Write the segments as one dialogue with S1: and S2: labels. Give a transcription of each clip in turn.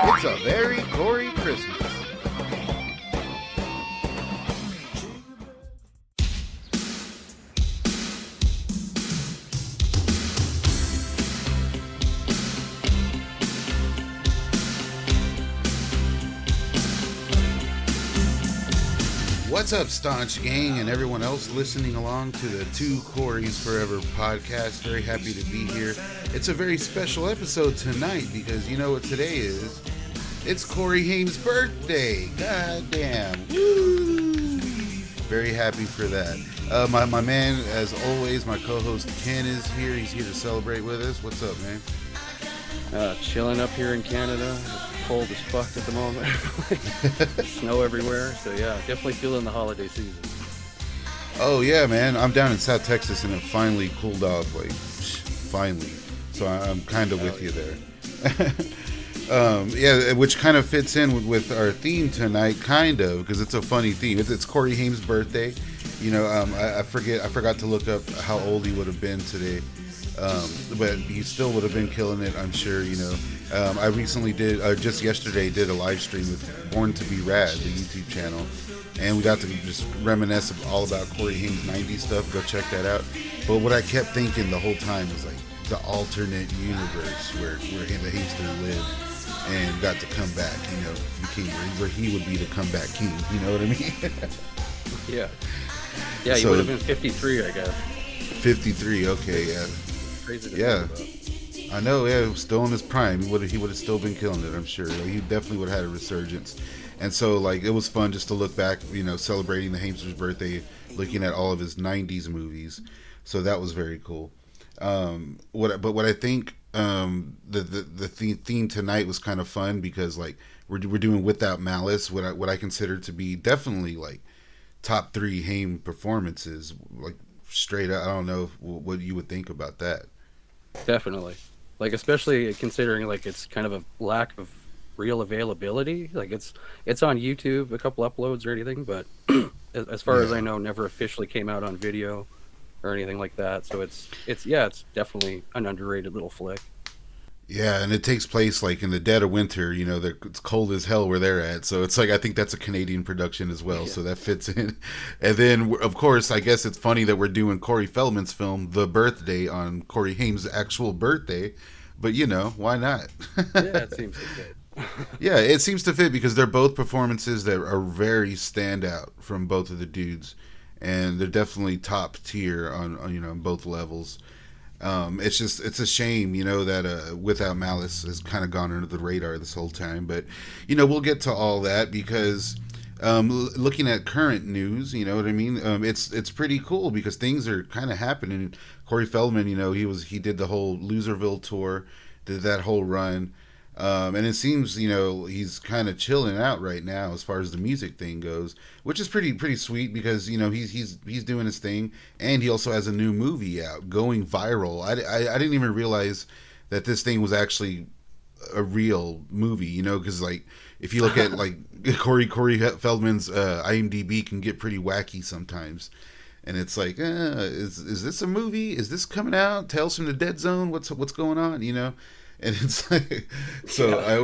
S1: It's a very Corey Christmas. What's up, Staunch Gang, and everyone else listening along to the Two Corys Forever podcast. Very happy to be here. It's a very special episode tonight because you know what today is? It's Corey Haim's birthday. God damn. Woo! Very happy for that. My man, as always, my co-host Ken is here. He's here to celebrate with us. What's up, man?
S2: Chilling up here in Canada. It's cold as fuck at the moment. Snow everywhere. So yeah, definitely feeling the holiday season.
S1: Oh yeah, man. I'm down in South Texas and it finally cooled off. Like, finally. So I'm kind of with you there. Yeah, which kind of fits in with our theme tonight, kind of, because it's a funny theme. It's Corey Haim's birthday. You know, I forgot to look up how old he would have been today. But he still would have been killing it, I'm sure. You know, I recently just yesterday did a live stream with Born to Be Rad, the YouTube channel, and we got to just reminisce all about Corey Haim's 90s stuff. Go check that out. But what I kept thinking the whole time was like the alternate universe where him, the Hamster, lived and got to come back. You know, became where he would be the comeback king. You know what I mean?
S2: Yeah, he would have been 53, I guess.
S1: 53. Okay, yeah.
S2: Crazy to
S1: think about. I know. Yeah, still in his prime. He would have still been killing it, I'm sure. Like, he definitely would have had a resurgence. And so, like, it was fun just to look back, you know, celebrating the Hamster's birthday, looking at all of his 90s movies. So that was very cool. What I think the theme tonight was kind of fun because, like, we're doing Without Malice, what I consider to be definitely like top 3 Haim performances, like straight up. I don't know what you would think about that.
S2: Definitely. Like, especially considering like it's kind of a lack of real availability. Like it's on YouTube, a couple uploads or anything, but as far as I know, never officially came out on video or anything like that. So it's definitely an underrated little flick.
S1: Yeah, and it takes place like in the dead of winter. You know, it's cold as hell where they're at. So it's like, I think that's a Canadian production as well. Yeah. So that fits in. And then, of course, I guess it's funny that we're doing Corey Feldman's film, The Birthday, on Corey Haim's actual birthday. But, you know, why not?
S2: Yeah, it seems to fit.
S1: Yeah, it seems to fit because they're both performances that are very standout from both of the dudes. And they're definitely top tier on you know, on both levels. It's a shame, you know, that Without Malice has kind of gone under the radar this whole time. But, you know, we'll get to all that because looking at current news, you know what I mean? It's pretty cool because things are kind of happening. Corey Feldman, you know, he did the whole Loserville tour, did that whole run. And it seems, you know, he's kind of chilling out right now as far as the music thing goes, which is pretty sweet because, you know, he's doing his thing, and he also has a new movie out going viral. I didn't even realize that this thing was actually a real movie, you know, because like if you look at like Corey Feldman's IMDb can get pretty wacky sometimes. And it's like, is this a movie? Is this coming out? Tales from the Dead Zone? What's going on? You know. And it's like, so yeah. I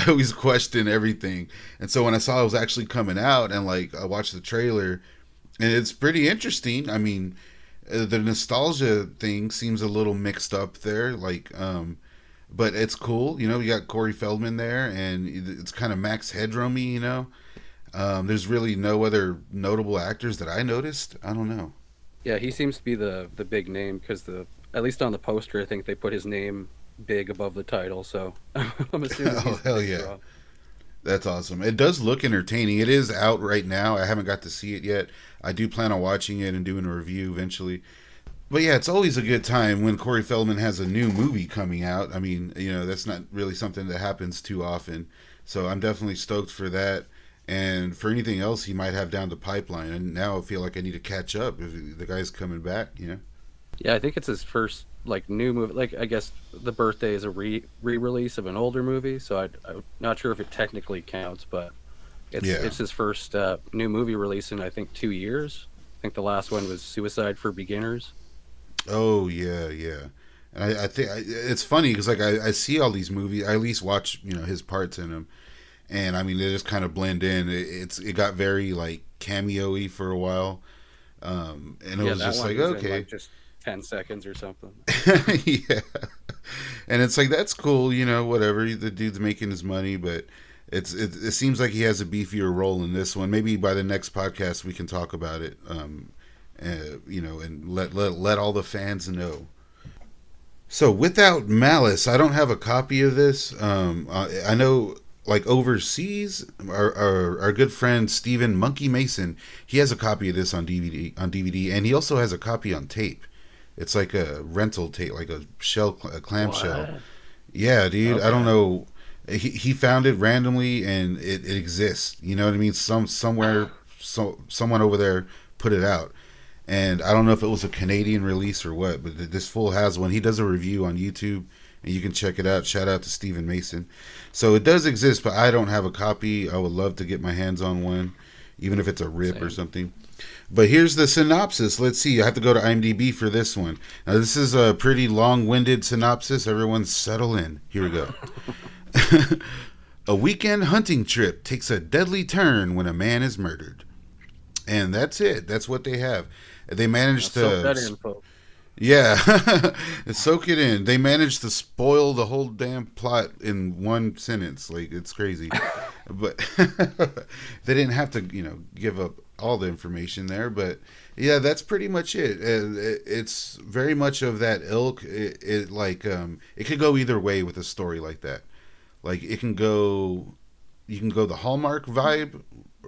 S1: always question everything. And so when I saw it was actually coming out, and like I watched the trailer, and it's pretty interesting. I mean, the nostalgia thing seems a little mixed up there, like, but it's cool. You know, you got Corey Feldman there, and it's kind of Max Headroomy, you know. There's really no other notable actors that I noticed. I don't know.
S2: Yeah, he seems to be the big name because at least on the poster, I think they put his name big above the title, so I'm assuming.
S1: Oh, hell yeah. Draw. That's awesome. It does look entertaining. It is out right now. I haven't got to see it yet. I do plan on watching it and doing a review eventually. But yeah, it's always a good time when Corey Feldman has a new movie coming out. I mean, you know, that's not really something that happens too often. So I'm definitely stoked for that. And for anything else he might have down the pipeline. And now I feel like I need to catch up if the guy's coming back, you know?
S2: Yeah, I think it's his first like new movie. Like, I guess The Birthday is a re-release of an older movie, so I'm not sure if it technically counts, but it's his first new movie release in I think 2 years. I think the last one was Suicide for Beginners.
S1: Oh yeah. And I think it's funny because like I see all these movies. I at least watch his parts in them, and I mean they just kind of blend in. It got very like cameo-y for a while, and it was just like okay,
S2: like just 10 seconds or something.
S1: yeah, and it's like that's cool, whatever. The dude's making his money, but it seems like he has a beefier role in this one. Maybe by the next podcast we can talk about it, and let all the fans know. So, Without Malice, I don't have a copy of this. I know, like overseas, our good friend Stephen Monkey Mason, he has a copy of this on DVD, and he also has a copy on tape. It's like a rental tape, like a clamshell.
S2: What?
S1: Yeah, dude.
S2: Okay.
S1: I don't know. He found it randomly, and it exists. You know what I mean? Someone over there put it out. And I don't know if it was a Canadian release or what, but this fool has one. He does a review on YouTube, and you can check it out. Shout out to Stephen Mason. So it does exist, but I don't have a copy. I would love to get my hands on one, even if it's a rip
S2: Same.
S1: or something. But here's the synopsis. Let's see. I have to go to IMDb for this one. Now, this is a pretty long-winded synopsis. Everyone settle in. Here we go. A weekend hunting trip takes a deadly turn when a man is murdered. And that's it. That's what they have. They managed
S2: Soak that
S1: to,
S2: in, folks.
S1: yeah, soak it in. They managed to spoil the whole damn plot in one sentence. Like it's crazy, but they didn't have to, give up all the information there. But yeah, that's pretty much it. It's very much of that ilk. It could go either way with a story like that. Like you can go the Hallmark vibe,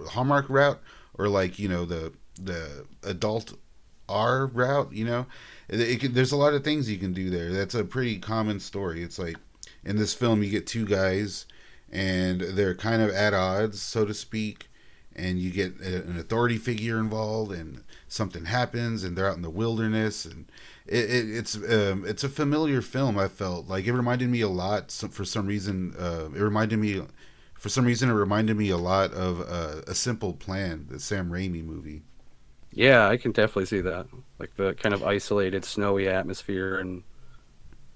S1: Hallmark route, or like the adult R route. There's a lot of things you can do there. That's a pretty common story. It's like in this film you get two guys and they're kind of at odds, so to speak, and you get an authority figure involved and something happens and they're out in the wilderness, and it's a familiar film. I felt like it reminded me a lot. For some reason it reminded me a lot of A Simple Plan, the Sam Raimi movie.
S2: Yeah, I can definitely see that. Like the kind of isolated, snowy atmosphere, and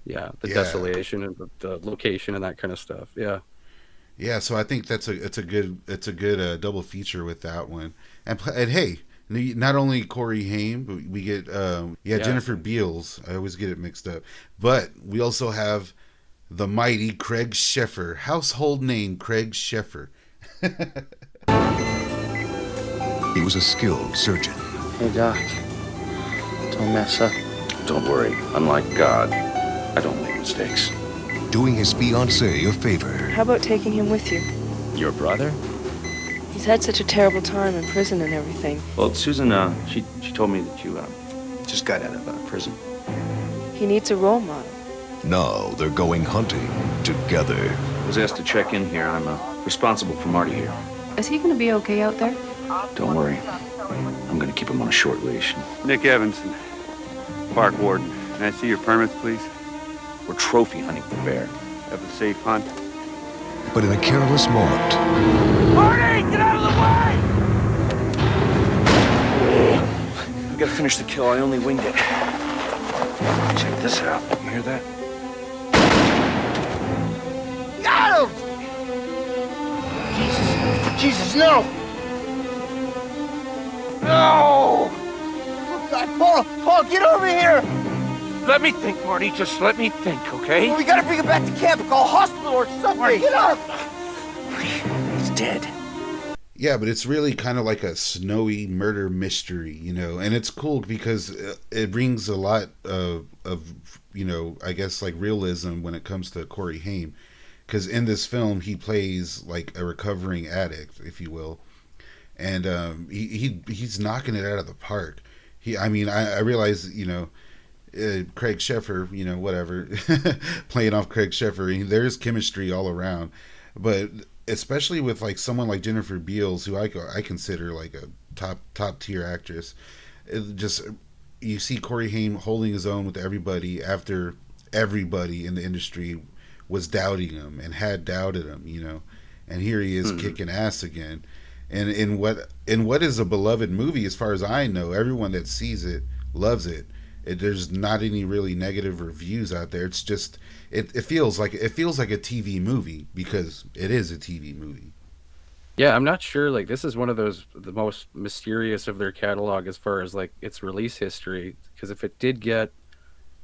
S2: the
S1: Yeah.
S2: desolation and the location and that kind of stuff. Yeah.
S1: Yeah, so I think it's a good double feature with that one. And hey, not only Corey Haim, but we get Jennifer Beals. I always get it mixed up, but we also have the mighty Craig Sheffer, household name Craig Sheffer.
S3: He was a skilled surgeon.
S4: Hey, Doc. Don't mess up.
S5: Don't worry. Unlike God, I don't make mistakes.
S3: Doing his fiancée a favor.
S6: How about taking him with you?
S5: Your brother?
S6: He's had such a terrible time in prison and everything.
S5: Well, Susan, she told me that you just got out of prison.
S6: He needs a role model.
S3: Now they're going hunting together.
S5: I was asked to check in here. I'm responsible for Marty here.
S7: Is he going to be okay out there?
S5: Don't worry. I'm going to keep him on a short leash.
S8: Nick Evanson, park warden. Can I see your permits, please?
S5: We're trophy hunting for bear.
S8: Have a safe hunt.
S3: But in a careless moment,
S8: Marty, get out of the way!
S5: I gotta finish the kill. I only winged it. Check this out. You hear that?
S9: Got him! Jesus, no! No! Oh, God, Paul, get over here!
S8: Let me think, Marty. Just let me think, okay?
S9: We gotta bring him back to camp and call a hospital or something.
S8: Marty.
S9: Get up!
S5: He's dead.
S1: Yeah, but it's really kind of like a snowy murder mystery, and it's cool because it brings a lot of I guess like realism when it comes to Corey Haim, because in this film he plays like a recovering addict, if you will, and he's knocking it out of the park. I realize Craig Sheffer, whatever, playing off Craig Sheffer, there's chemistry all around, but especially with like someone like Jennifer Beals, who I consider like a top tier actress. It just, you see Corey Haim holding his own with everybody after everybody in the industry was doubting him and had doubted him, and here he is kicking ass again. And in what is a beloved movie, as far as I know, everyone that sees it loves it. There's not any really negative reviews out there. It's just it feels like a TV movie because it is a TV movie.
S2: Yeah, I'm not sure. Like, this is one of the most mysterious of their catalog as far as like its release history. Because if it did get,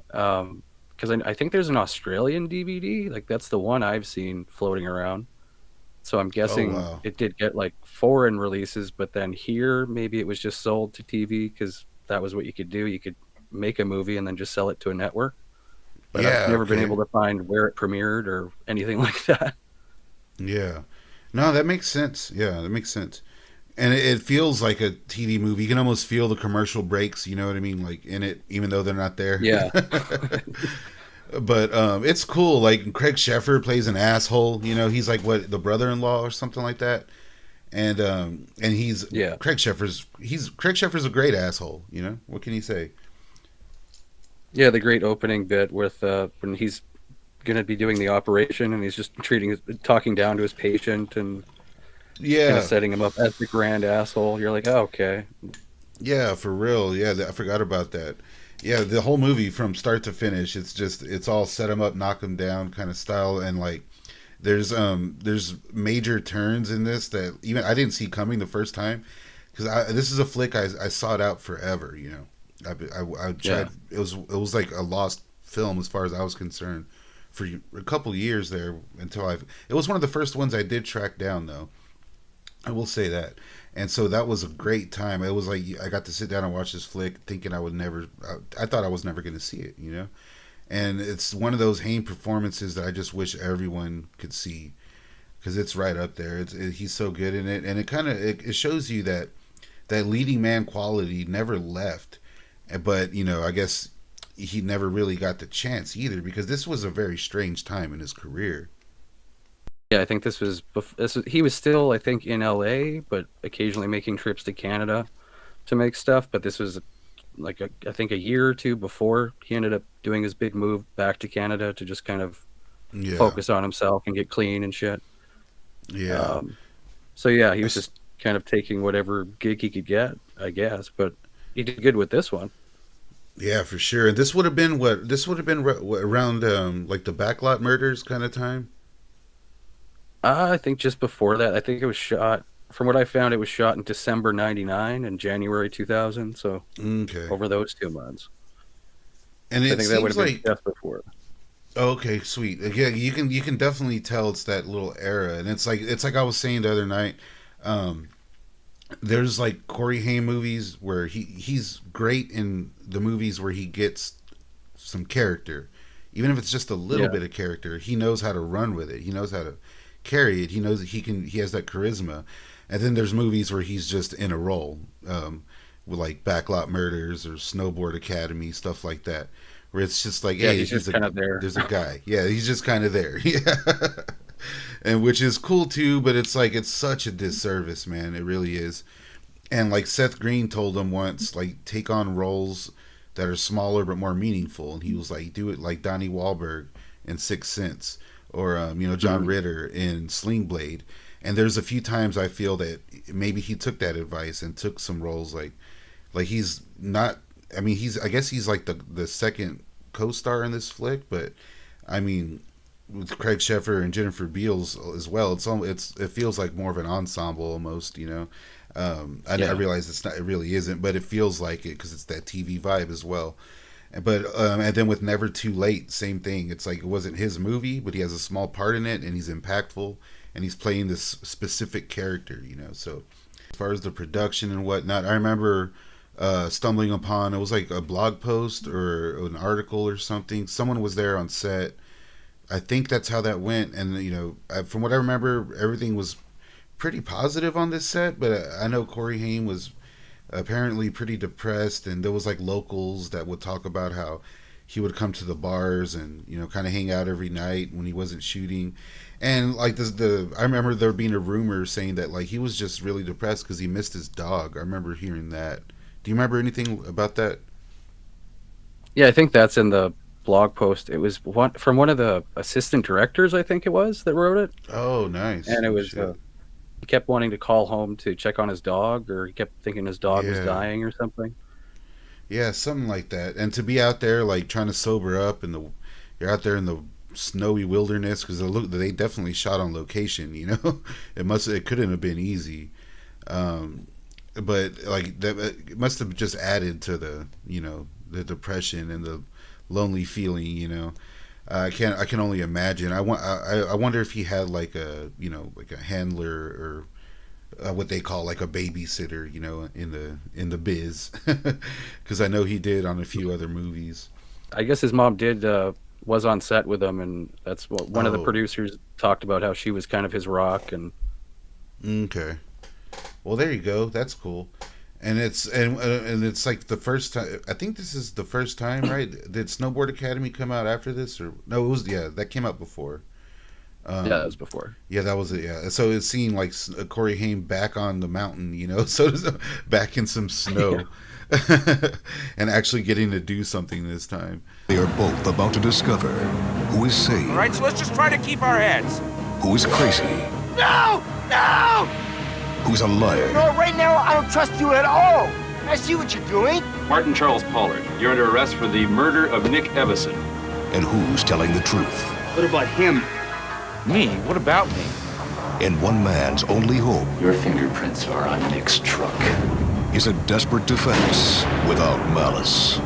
S2: because I think there's an Australian DVD. Like, that's the one I've seen floating around. So I'm guessing
S1: wow.
S2: it did get like foreign releases, but then here maybe it was just sold to TV because that was what you could do. You could make a movie and then just sell it to a network. But
S1: Yeah,
S2: I've never been
S1: okay.
S2: able to find where it premiered or anything like that.
S1: Yeah. No, that makes sense. Yeah, that makes sense. And it feels like a TV movie. You can almost feel the commercial breaks, you know what I mean, like in it, even though they're not there.
S2: Yeah.
S1: But it's cool. Like Craig Sheffer plays an asshole. You know, he's like what the brother-in-law or something like that. And he's
S2: Yeah.
S1: Craig Sheffer's a great asshole. You know, what can you say?
S2: Yeah, the great opening bit with when he's going to be doing the operation and he's just talking down to his patient and kind
S1: Yeah,
S2: of setting him up as the grand asshole. You're like, oh, okay.
S1: yeah, for real. Yeah, I forgot about that. Yeah, the whole movie from start to finish, it's all set him up, knock him down kind of style, and like there's major turns in this that even I didn't see coming the first time because this is a flick I sought out forever. You know, I tried.
S2: Yeah.
S1: It was like a lost film as far as I was concerned for a couple years there until it was one of the first ones I did track down though. I will say that. And so that was a great time. It was like I got to sit down and watch this flick thinking I would never, I thought I was never going to see it, you know? And it's one of those Haim performances that I just wish everyone could see because it's right up there. He's so good in it. And it shows you that leading man quality never left. But, you know, I guess he never really got the chance either because this was a very strange time in his career.
S2: Yeah, I think he was still, I think, in LA, but occasionally making trips to Canada to make stuff. But this was like I think a year or two before he ended up doing his big move back to Canada to just kind of
S1: Yeah.
S2: focus on himself and get clean and shit.
S1: Yeah.
S2: So yeah, he was just kind of taking whatever gig he could get, I guess. But he did good with this one.
S1: Yeah, for sure. And this would have been around like the backlot murders kind of time.
S2: I think just before that, I think it was shot. From what I found, it was shot in December '99 and January 2000. So
S1: Okay.
S2: over those 2 months,
S1: And
S2: I
S1: it
S2: think that would
S1: seems
S2: have been
S1: like
S2: just before.
S1: okay, sweet. Yeah, you can definitely tell it's that little era, and it's like I was saying the other night. Um, there's like Corey Haim movies where he's great in the movies where he gets some character, even if it's just a little
S2: Yeah.
S1: bit of character. He knows how to run with it. He knows how to carry it. He knows that he has that charisma. And then there's movies where he's just in a role, with like Backlot Murders or Snowboard Academy, stuff like that, where it's just like,
S2: Yeah,
S1: hey,
S2: he's just kind of there.
S1: there's a guy. Yeah, he's just kind of there. Yeah. And which is cool too, but it's like it's such a disservice, man. It really is. And like Seth Green told him once, like take on roles that are smaller but more meaningful, and he was like, do it like Donnie Wahlberg in Sixth Sense, or John Ritter in Sling Blade. And there's a few times I feel that maybe he took that advice and took some roles like he's not. I mean, I guess he's like the second co-star in this flick, but I mean, with Craig Sheffer and Jennifer Beals as well, it feels like more of an ensemble almost, you know. I realize it's not. It really isn't, but it feels like it because it's that TV vibe as well. But and then with Never Too Late, same thing. It's like it wasn't his movie, but he has a small part in it, and he's impactful, and he's playing this specific character, you know. So as far as the production and whatnot, I remember stumbling upon, it was like a blog post or an article or something. Someone was there on set. I think that's how that went, and from what I remember, everything was pretty positive on this set. But I know Corey Haim was apparently pretty depressed, and there was like locals that would talk about how he would come to the bars and kind of hang out every night when he wasn't shooting. And like I remember there being a rumor saying that like he was just really depressed because he missed his dog. I remember hearing that. Do you remember anything about that?
S2: Yeah, I think that's in the blog post. It was from one of the assistant directors, I think it was, that wrote it.
S1: Oh, nice.
S2: And it was he kept wanting to call home to check on his dog, or he kept thinking his dog was dying or something.
S1: Yeah, something like that. And to be out there like trying to sober up, and you're out there in the snowy wilderness, because they definitely shot on location. You know, it couldn't have been easy. But like that, it must have just added to the the depression and the lonely feeling. I can only imagine. I wonder if he had like a like a handler, or what they call like a babysitter, in the biz, because I know he did on a few other movies.
S2: I guess his mom did was on set with him, and that's what one of the producers talked about, how she was kind of his rock. And
S1: okay, well there you go. That's cool. And it's like the first time. I think this is the first time, right? Did Snowboard Academy come out after this, or no? It was that came out before.
S2: Yeah, that was before.
S1: Yeah, that was it. Yeah, so it seemed like Corey Haim back on the mountain, so back in some snow, and actually getting to do something this time.
S3: They are both about to discover who is sane.
S9: All right, so let's just try to keep our heads.
S3: Who is crazy.
S9: No! No!
S3: Who's a liar.
S9: No, right now I don't trust you at all. I see what you're doing.
S10: Martin Charles Pollard, you're under arrest for the murder of Nick Evison.
S3: And who's telling the truth.
S5: What about him?
S10: Me? What about me?
S3: And one man's only hope
S11: Your fingerprints are on Nick's truck.
S3: is a desperate defense without malice.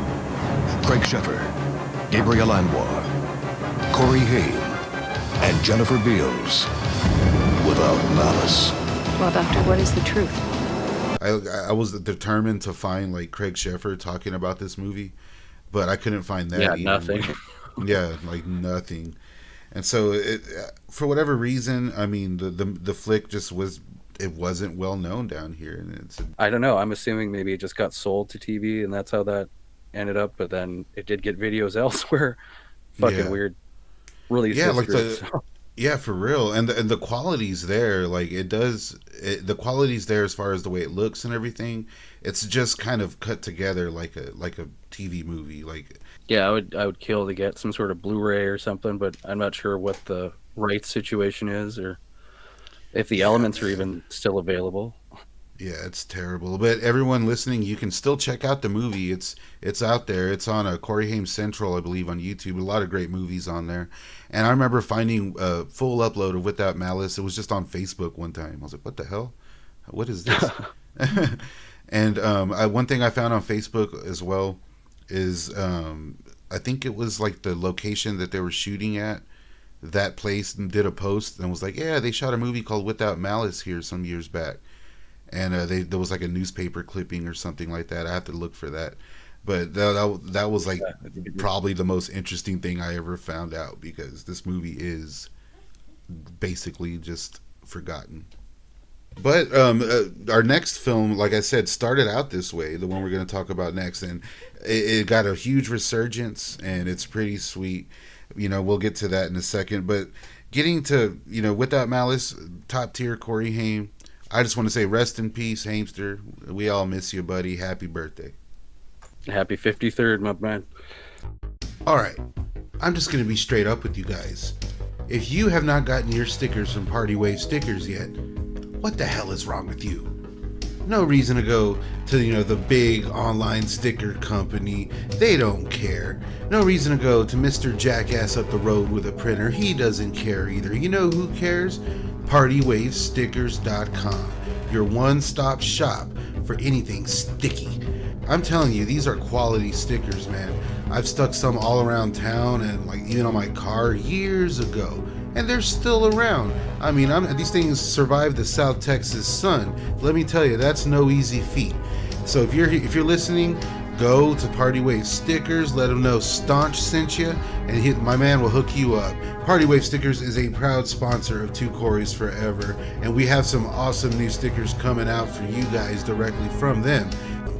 S3: Craig Sheffer, Gabriel Anwar, Corey Haim, and Jennifer Beals. Without malice.
S7: Well, Doctor, what is the truth?
S1: I was determined to find like Craig Sheffer talking about this movie, but I couldn't find that.
S2: Yeah,
S1: either.
S2: nothing.
S1: Yeah, like nothing. And so it, for whatever reason, I mean, the flick just wasn't well known down here, and
S2: I don't know. I'm assuming maybe it just got sold to TV, and that's how that ended up. But then it did get videos elsewhere. Fucking weird. Really,
S1: yeah, like yeah, for real. And the quality's there. Like the quality's there as far as the way it looks and everything. It's just kind of cut together like a TV movie. Like
S2: yeah, I would kill to get some sort of Blu-ray or something, but I'm not sure what the rights situation is, or if the elements are even still available.
S1: Yeah, it's terrible. But everyone listening, you can still check out the movie. It's out there. It's on Corey Haim Central, I believe, on YouTube. A lot of great movies on there. And I remember finding a full upload of Without Malice. It was just on Facebook one time. I was like, what the hell? What is this? And one thing I found on Facebook as well is I think it was like the location that they were shooting at. That place did a post and was like, yeah, they shot a movie called Without Malice here some years back. And there was like a newspaper clipping or something like that. I have to look for that. But that was like probably the most interesting thing I ever found out, because this movie is basically just forgotten. But our next film, like I said, started out this way, the one we're going to talk about next. And it got a huge resurgence, and it's pretty sweet. We'll get to that in a second. But getting to, Without Malice, top tier Corey Haim. I just want to say rest in peace, Hamster. We all miss you, buddy. Happy birthday.
S2: Happy 53rd, my man.
S1: All right. I'm just going to be straight up with you guys. If you have not gotten your stickers from PartyWave Stickers yet, what the hell is wrong with you? No reason to go to, the big online sticker company. They don't care. No reason to go to Mr. Jackass up the road with a printer. He doesn't care either. You know who cares? PartyWaveStickers.com, your one-stop shop for anything sticky. I'm telling you, these are quality stickers, man. I've stuck some all around town and like even on my car years ago, and they're still around. I mean, these things survived the South Texas sun. Let me tell you, that's no easy feat. So if you're listening, go to PartyWave Stickers, let them know Staunch sent you, and my man will hook you up. PartyWave Stickers is a proud sponsor of Two Corys Forever, and we have some awesome new stickers coming out for you guys directly from them.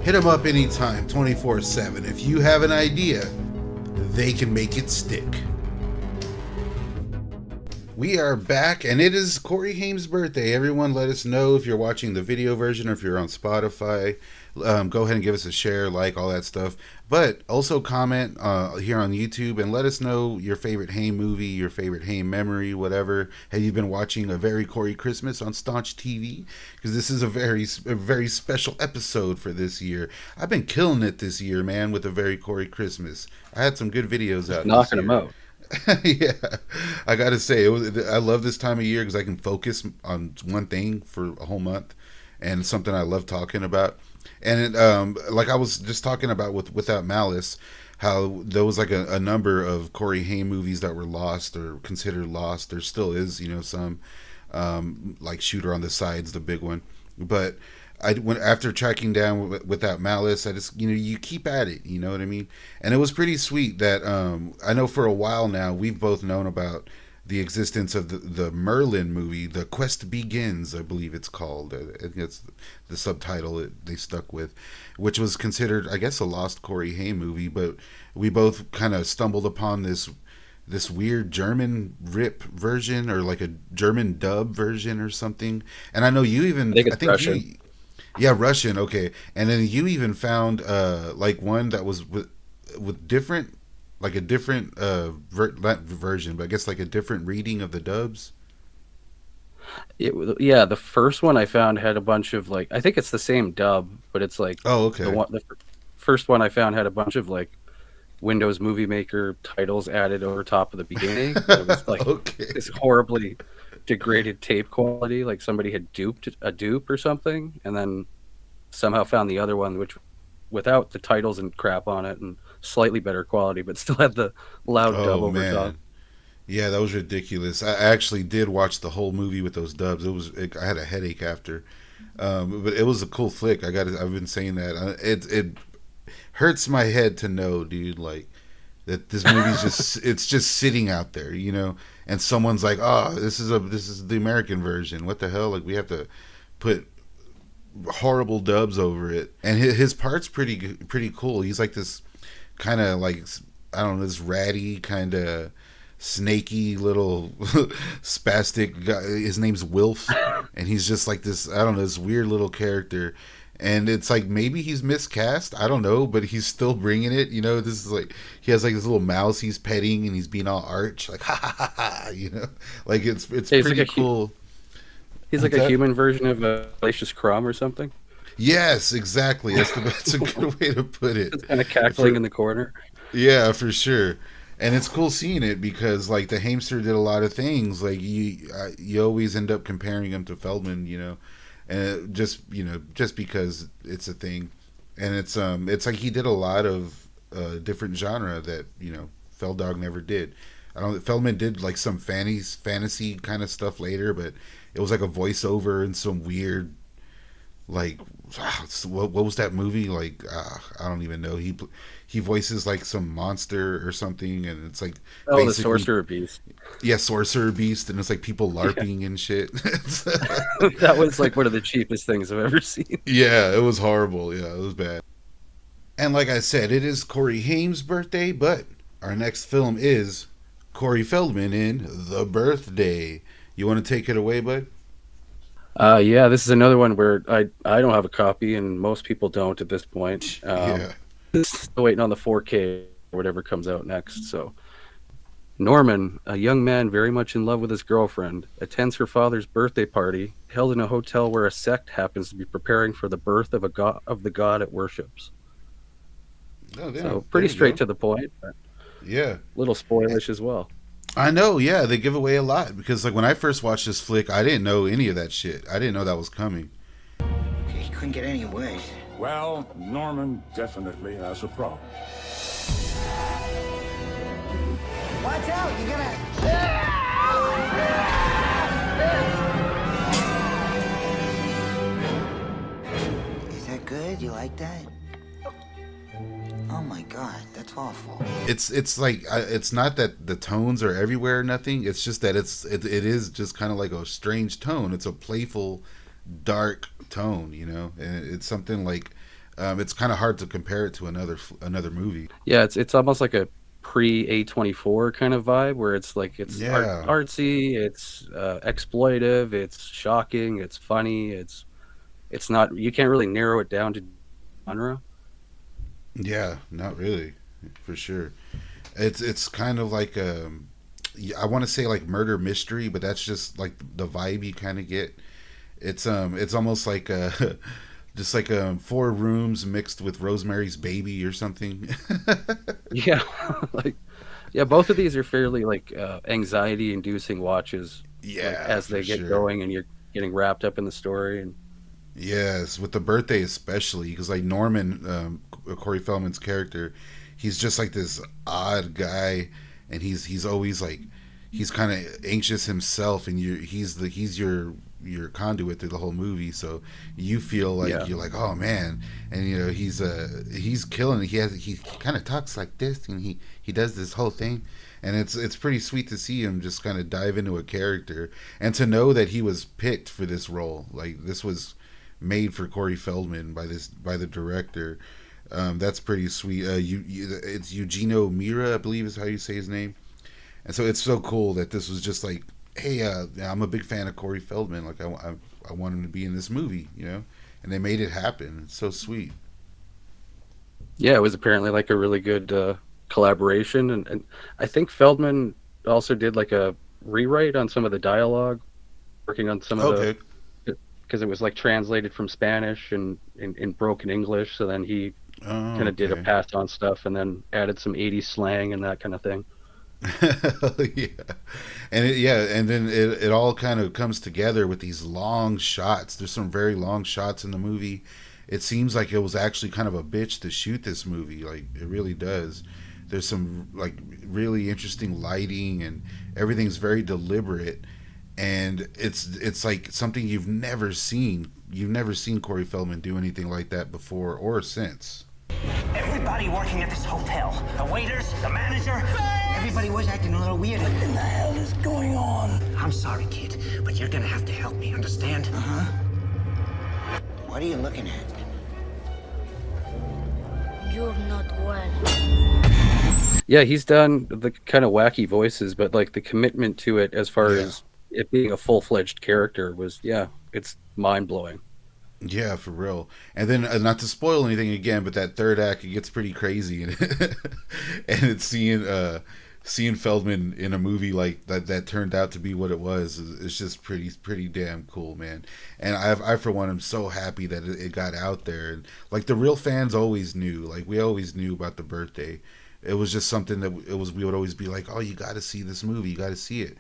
S1: Hit them up anytime, 24/7. If you have an idea, they can make it stick. We are back, and it is Corey Haim's birthday. Everyone let us know if you're watching the video version or if you're on Spotify. Go ahead and give us a share, like, all that stuff. But also comment here on YouTube and let us know your favorite Haim movie, your favorite Haim memory, whatever. Have you been watching A Very Corey Christmas on Staunch TV? Because this is a very special episode for this year. I've been killing it this year, man, with A Very Corey Christmas. I had some good videos out.
S2: Knocking them out.
S1: Yeah, I gotta say, I love this time of year because I can focus on one thing for a whole month, and it's something I love talking about. And like I was just talking about with Without Malice, how there was like a number of Corey Haim movies that were lost or considered lost. There still is, some like Shooter on the Side's the big one, but I went after tracking down Without Malice. I just you keep at it, you know what I mean. And it was pretty sweet that I know for a while now we've both known about the existence of the Merlin movie, The Quest Begins, I believe it's called. I think that's the subtitle they stuck with, which was considered, I guess, a lost Corey Haim movie. But we both kind of stumbled upon this weird German rip version, or like a German dub version or something. And I know you even,
S2: I think Russian.
S1: Yeah, Russian. Okay, and then you even found like one that was with different, like a different not version, but I guess like a different reading of the dubs.
S2: Yeah, the first one I found had a bunch of like, I think it's the same dub, but it's like,
S1: oh, okay.
S2: The first one I found had a bunch of like Windows Movie Maker titles added over top of the beginning. It was like
S1: Okay.
S2: this horribly degraded tape quality, like somebody had duped a dupe or something, and then somehow found the other one, which without the titles and crap on it, and slightly better quality, but still had the loud dub over top.
S1: Yeah, that was ridiculous. I actually did watch the whole movie with those dubs. I had a headache after, but it was a cool flick. I've been saying that. It hurts my head to know, dude, like that this movie's just it's just sitting out there, and someone's like, oh, this is the American version. What the hell? Like, we have to put horrible dubs over it. And his part's pretty cool. He's like this kind of like, I don't know, this ratty kind of snaky little spastic guy. His name's Wilf, and he's just like this, I don't know, this weird little character. And it's like maybe he's miscast, I don't know, but he's still bringing it. This is like, he has like this little mouse he's petting, and he's being all arch, like ha ha ha ha. Like it's pretty like cool.
S2: He's like a human version of Glacius Crumb or something.
S1: Yes, exactly. That's a good way to put it.
S2: It's kind of cackling in the corner.
S1: Yeah, for sure. And it's cool seeing it because, like, the Hamster did a lot of things. Like, you always end up comparing him to Feldman, and just because it's a thing. And it's like he did a lot of different genre that Feldog never did. Feldman did like some fantasy kind of stuff later, but it was like a voiceover and some weird, like, what was that movie? Like, I don't even know. He voices like some monster or something, and it's like,
S2: the Sorcerer Beast.
S1: Yeah, Sorcerer Beast, and it's like people LARPing and shit.
S2: That was like one of the cheapest things I've ever seen.
S1: Yeah, it was horrible. Yeah, it was bad. And like I said, it is Corey Haim's birthday, but our next film is Corey Feldman in The Birthday. You want to take it away, bud?
S2: Yeah, this is another one where I don't have a copy, and most people don't at this point.
S1: Yeah.
S2: Still waiting on the 4K or whatever comes out next. So, Norman, a young man very much in love with his girlfriend, attends her father's birthday party held in a hotel where a sect happens to be preparing for the birth of the god it worships.
S1: Oh, yeah.
S2: So pretty straight to the point. But
S1: yeah.
S2: Little spoilish as well.
S1: I know, yeah, they give away a lot because, like, when I first watched this flick, I didn't know any of that shit. I didn't know that was coming.
S9: He couldn't get any away.
S12: Well, Norman definitely has a problem.
S9: Watch out! You're gonna. Is that good? You like that? Oh my god, that's awful.
S1: It's like it's not that the tones are everywhere or nothing. It's just that it is just kind of like a strange tone. It's a playful, dark tone, and it's something like it's kind of hard to compare it to another movie.
S2: Yeah, it's almost like a pre-A24 kind of vibe where it's like artsy, it's exploitive, it's shocking, it's funny, it's not, you can't really narrow it down to genre.
S1: Yeah, not really, for sure. It's kind of like I want to say like murder mystery, but that's just like the vibe you kind of get. It's almost like just like 4 rooms mixed with Rosemary's Baby or something.
S2: Yeah, like yeah, both of these are fairly like anxiety-inducing watches. Like
S1: Yeah,
S2: as
S1: for
S2: they get
S1: sure.
S2: going and you're getting wrapped up in the story, and
S1: Yes, with the birthday especially, because like Norman, Corey Feldman's character, he's just like this odd guy, and he's always like he's kind of anxious himself, and he's your conduit through the whole movie, so you feel like
S2: yeah,
S1: you're like, oh man, and you know he's killing it. He kind of talks like this, and he does this whole thing, and it's pretty sweet to see him just kind of dive into a character, and to know that he was picked for this role. Like this was made for Corey Feldman by the director. That's pretty sweet. It's Eugenio Mira, I believe is how you say his name. And so it's so cool that this was just like, hey, I'm a big fan of Corey Feldman. Like I want him to be in this movie, you know. And they made it happen. It's so sweet.
S2: yeah, it was apparently like a really good collaboration, and I think Feldman also did like a rewrite on some of the dialogue, working on some of the
S1: Okay.
S2: because it was like translated from Spanish and in broken English. So then he
S1: Oh,
S2: kind of did a
S1: okay.
S2: pass on stuff and then added some 80s slang and that kind of thing.
S1: Yeah, and then it all kind of comes together with these long shots. There's some very long shots in the movie. It seems like it was actually kind of a bitch to shoot this movie. Like it really does. There's some like really interesting lighting, and everything's very deliberate. And it's like something you've never seen. You've never seen Corey Feldman do anything like that before or since.
S13: Everybody working at this hotel, the waiters, the manager, everybody was acting a little weird. What in the hell is going on? I'm sorry, kid, but you're gonna have to help me, understand?
S9: Uh-huh. What are you looking at?
S14: You're not well.
S2: Yeah, he's done the kind of wacky voices, but like the commitment to it as far
S1: Yeah.
S2: as it being a full-fledged character was, yeah, it's mind-blowing.
S1: Yeah, for real. And then, not to spoil anything again, but that third act, it gets pretty crazy, and and it's seeing Feldman in a movie like that turned out to be what it was. It's just pretty damn cool, man. And I for one am so happy that it got out there, and like the real fans always knew, like we always knew about the birthday. It was just something that we would always be like, oh, you got to see this movie, you got to see it.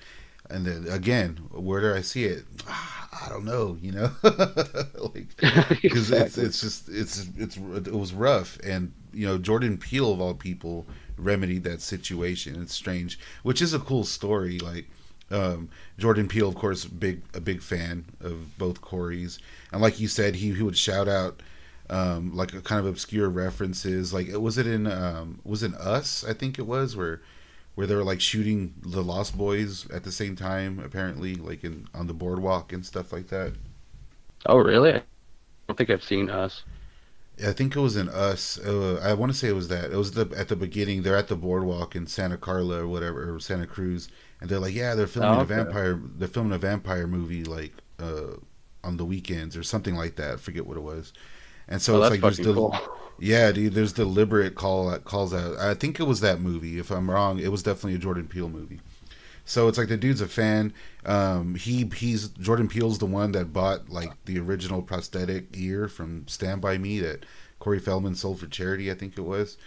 S1: And then again, where do I see it? I don't know, you know, like because
S2: Exactly.
S1: it's just it was rough, and you know Jordan Peele of all people remedied that situation. It's strange, which is a cool story. Like Jordan Peele, of course, a big fan of both Corys, and like you said, he would shout out like a kind of obscure references. Like was it Us? I think it was where they were like shooting the Lost Boys at the same time, apparently, like on the boardwalk and stuff like that.
S2: Oh, really? I don't think I've seen Us.
S1: Yeah, I think it was in Us. I want to say it was that. It was at the beginning. They're at the boardwalk in Santa Carla or whatever, or Santa Cruz, and they're like, yeah, they're filming
S2: Oh,
S1: a
S2: okay.
S1: vampire. They're filming a vampire movie like on the weekends or something like that. I forget what it was. And so
S2: Oh,
S1: it's
S2: that's
S1: like there's
S2: fucking cool.
S1: yeah, dude. There's deliberate calls out. I think it was that movie. If I'm wrong, it was definitely a Jordan Peele movie. So it's like the dude's a fan. He's Jordan Peele's the one that bought like the original prosthetic ear from Stand By Me that Corey Feldman sold for charity, I think it was.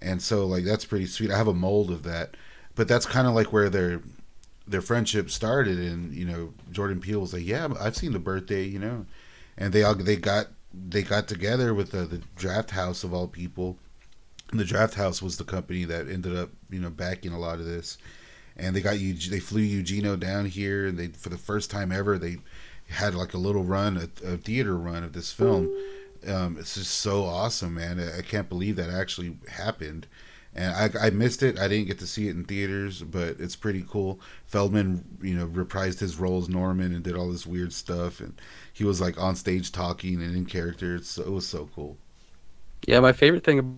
S1: And so like that's pretty sweet. I have a mold of that, but that's kind of like where their friendship started. And you know, Jordan Peele was like, yeah, I've seen The Birthday, you know, and they got together with the Draft House of all people. And the Draft House was the company that ended up backing a lot of this, and they flew Eugenio down here, and they for the first time ever they had like a little run, a theater run of this film. It's just so awesome, man. I can't believe that actually happened, and I missed it. I didn't get to see it in theaters, but it's pretty cool. Feldman, reprised his role as Norman and did all this weird stuff, and he was like on stage talking and in character. It was so cool.
S2: Yeah, my favorite thing about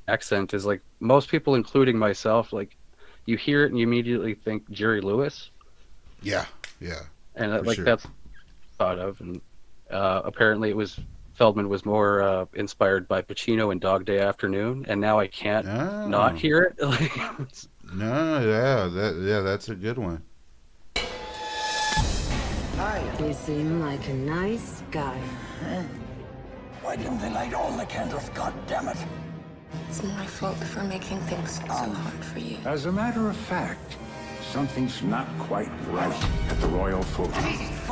S2: accent is like most people, including myself, like you hear it and you immediately think Jerry Lewis,
S1: Yeah, yeah,
S2: and
S1: for
S2: like
S1: sure.
S2: that's thought of, and apparently it was Feldman was more inspired by Pacino in Dog Day Afternoon, and now I can't not hear it.
S1: That's a good one.
S15: Hi. You seem like a nice guy.
S13: Why didn't they light all the candles? God damn it!
S14: It's my fault for making things so hard for you.
S12: As a matter of fact, something's not quite right at the Royal Folk.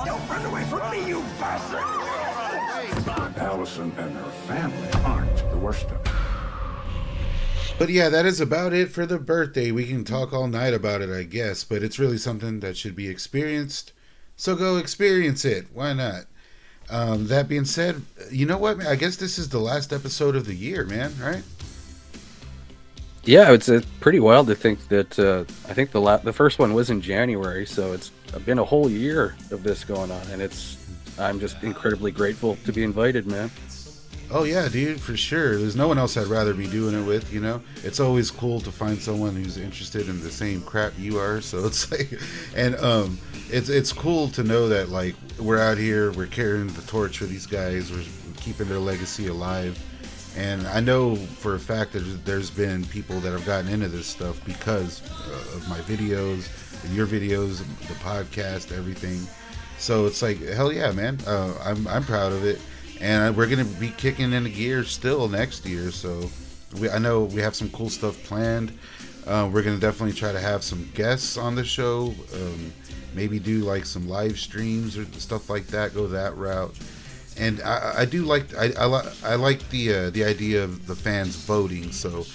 S13: Don't run away from me, you bastard!
S12: Allison and her family aren't the worst of it.
S1: But yeah, that is about it for the birthday. We can talk all night about it, I guess, but it's really something that should be experienced. So go experience it. Why not? That being said, you know what, man? I guess this is the last episode of the year, man, right?
S2: Yeah, it's pretty wild to think that I think the first one was in January, so it's been a whole year of this going on, and I'm just incredibly grateful to be invited, man.
S1: Oh yeah, dude, for sure. There's no one else I'd rather be doing it with, you know? It's always cool to find someone who's interested in the same crap you are, so it's like, and it's cool to know that, like, we're out here, we're carrying the torch for these guys, we're keeping their legacy alive. And I know for a fact that there's been people that have gotten into this stuff because of my videos and your videos, the podcast, everything. So it's like, hell yeah, man. I'm proud of it. And we're going to be kicking into gear still next year. So I know we have some cool stuff planned. We're going to definitely try to have some guests on the show. Maybe do like some live streams or stuff like that. Go that route. And I do like I like the idea of the fans voting. So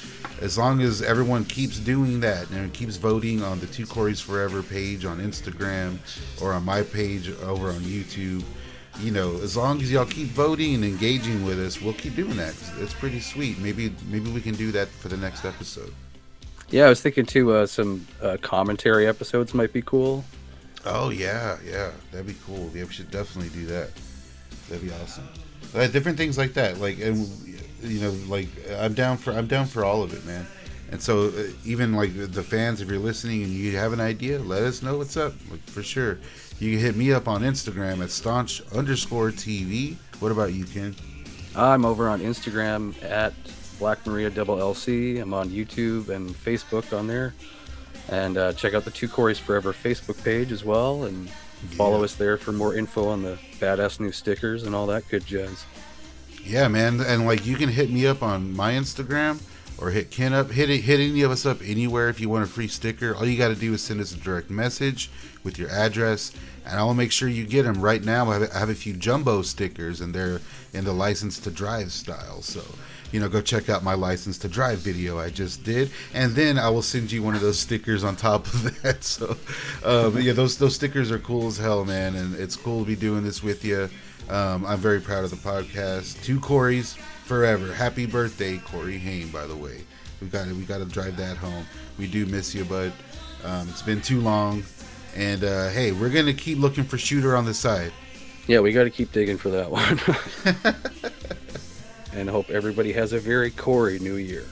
S1: as long as everyone keeps doing that and keeps voting on the Two Corys Forever page on Instagram or on my page over on YouTube, you know, as long as y'all keep voting and engaging with us, we'll keep doing that. It's pretty sweet. Maybe we can do that for the next episode.
S2: Yeah, I was thinking too, some commentary episodes might be cool.
S1: Oh yeah, that'd be cool. Yeah, we should definitely do that. That'd be awesome. Different things like that, like, and you know, like I'm down for all of it, man. And so even like the fans, if you're listening and you have an idea, let us know what's up, like, for sure. You can hit me up on Instagram at staunch_TV. What about you, Ken?
S2: I'm over on Instagram at BlackMariaLLC. I'm on YouTube and Facebook on there. And check out the Two Corys Forever Facebook page as well. And follow us there for more info on the badass new stickers and all that good jazz.
S1: Yeah, man. And like, you can hit me up on my Instagram or hit Ken up. Hit any of us up anywhere if you want a free sticker. All you got to do is send us a direct message with your address, and I'll make sure you get them. Right now, I have a few jumbo stickers, and they're in the license to drive style. So, you know, go check out my license to drive video I just did, and then I will send you one of those stickers on top of that. So, yeah, those stickers are cool as hell, man, and it's cool to be doing this with you. I'm very proud of the podcast. Two Corys Forever. Happy birthday, Corey Haim, by the way. We got to drive that home. We do miss you, bud. It's been too long. And hey, we're gonna keep looking for Shooter on the side.
S2: Yeah, we got to keep digging for that one. And I hope everybody has a very Corey New Year.